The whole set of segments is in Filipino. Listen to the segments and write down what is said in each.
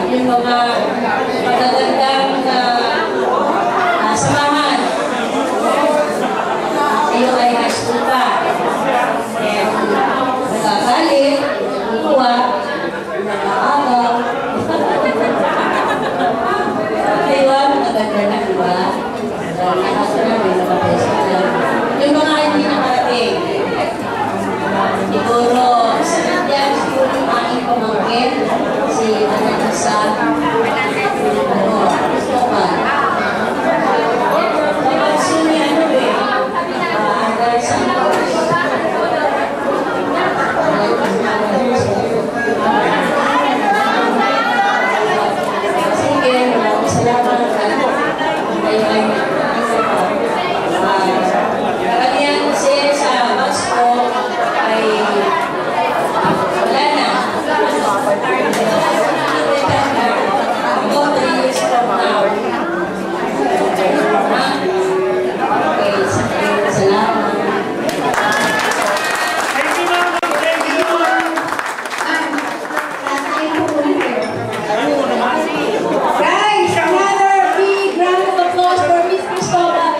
yung mga magagandang samahan. Kayo ay high school pa. And nagagalit, kukuha, nag-aagaw. Diba? Magaganda na, diba? Yung mga hindi nakarating, siguro, siguro yung aking pamangkin, si Ananasa, gusto ba? Kapag suni ano eh, Andal Santos. Sige, salamat. Karamihan kasi sa mas ko ay wala na. Go 3 years from now. Okay, salamat. Guys, another big round of applause for Miss Cristobal.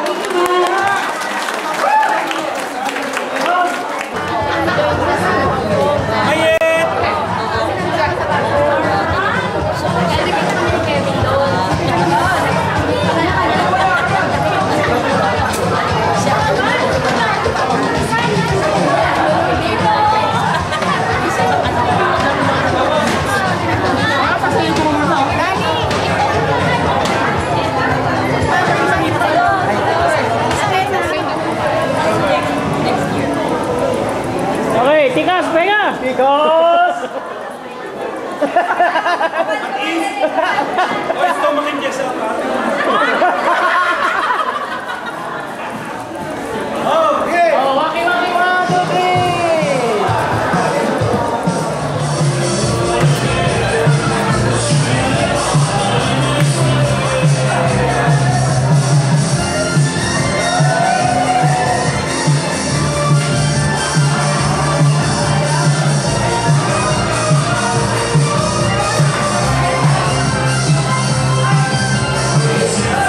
Okay, tikas, venga! Tikas! Esto makinig sa okay. Oh, waki-waki, 1, 2, 3! It's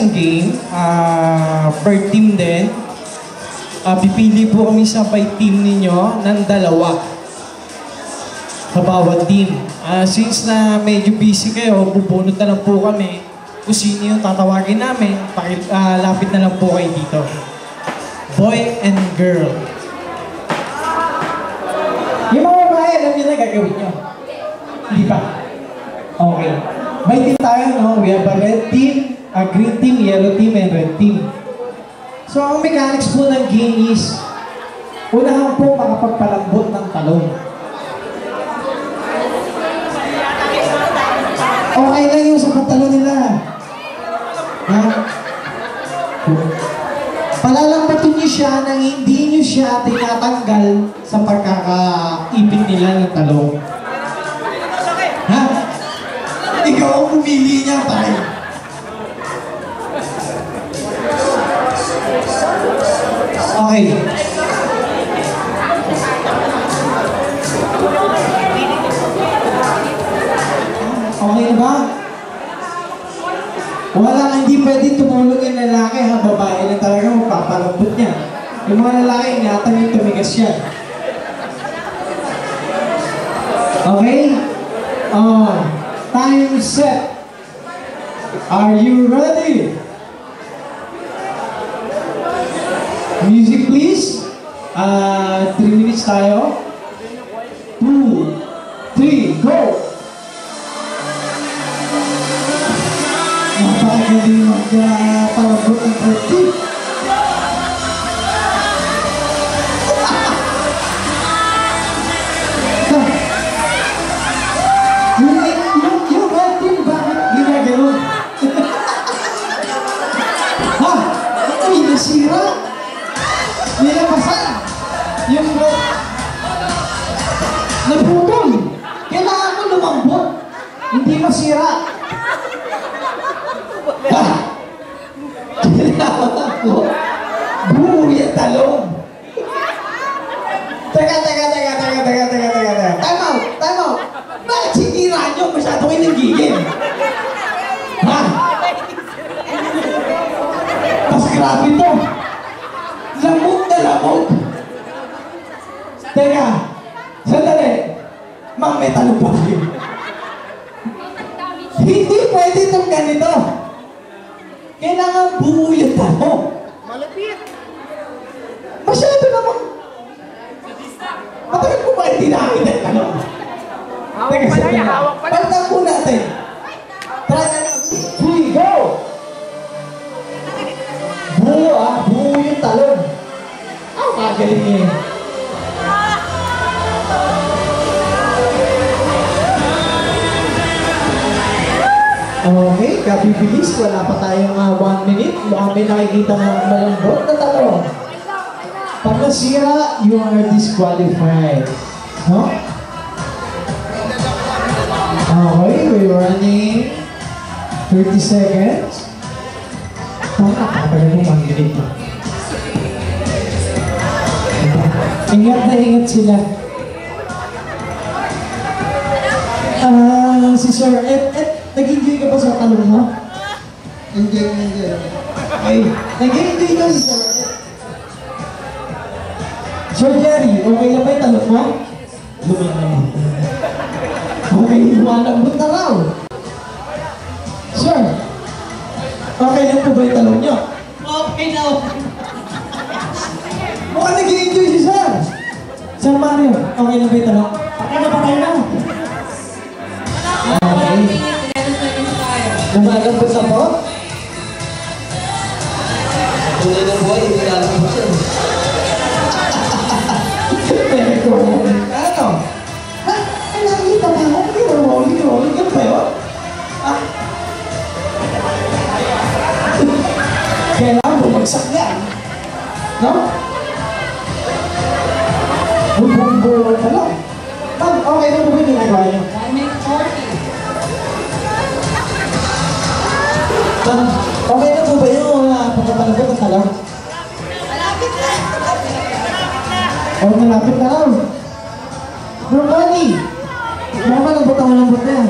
isang game, per team din. Pipili po kami sa by team ninyo ng 2 sa bawat team. Since na medyo busy kayo, bubunot na lang po kami kung sino yung tatawagin namin. Lapit na lang po kayo dito. Boy and girl. Yung mga babae, alam nyo na gagawin nyo. Hindi pa? Okay. May team tayo, no? We have a red team, a green team, yellow team, and red team. So, ang mechanics po ng game is, unahan po makapagpalambot ng talong. Okay lang yung sa pantalon nila. Ha? Palalambatin niyo siya nang hindi niyo siya tinatanggal sa pagkakaipit nila ng talong. Ha? Ikaw ang pumili niya, tayo. Okay. Okay na ba? Wala, hindi pwede tumulong yung lalaki, ha? Babae na talaga magpapalambot niya. Yung mga lalaki, ingatan yung tumigas yan. Okay? Time set. Are you ready? Music please. 3 minutes tayo. 2, 3, go! Napakagaling magpalambot ng pretty. Yung pretty, bakit ginaganon? Ha? May nasira? Nilapasan? Yung naputol. Kailangan mo lumambot. Hindi masira. Kailangan ko buo yung talong. Teka. Time out. Bakit sinira nyo? Masyado kayo nagiging. Ha? Mas grabe to. Lamot na lamot. Teka, sandali. Ma'am, may talong pa kayo. Hindi pwede itong ganito. Kailangan buo yung talong. Malapit. Masyado naman. Matagal ko ba hindi nakakita yung talong? Teka, sandali na. Pagtang po natin. Try na lang. 3, go! Buo yung talong. Magaling niya eh. Okay, kapibilis. Wala pa tayong 1 minute. Baka may nakikita ng malambot na talong. Pag nasira, you are disqualified. No? Okay, we're running 30 seconds. Napakatagal mo 1 minute. Ingat na ingat sila. Si Sir Ed, nag-enjoy ka ba sa talong mo? Enjoy. Okay. Nag-enjoy ka si Sir Ed. Sir Jerry, okay na ba yung talong mo? Lumalambot. Okay, lumalambot na raw. Sir, okay lang po ba yung talong nyo? Okay na. Mukhang nag-enjoy si Sir. Sir Mario, okay na ba yung talong? Okay na, patay na. Okay. Lumalambot na po? Tuloy na buhay, hindi lalambot siya. Ano? Ha? Ay, nakikita mo ako. Rolling. Ano ba yun? Ah? Kailangan bumagsak yan. No? Bumbong pa lang. Ma'am, okay na po ba yung ginagawa niyo? 1 minute 40. Ma'am, okay na po ba yung pagkapalabot ng talong? Malapit na. O, malapit na lang. Normally, malambot na yan.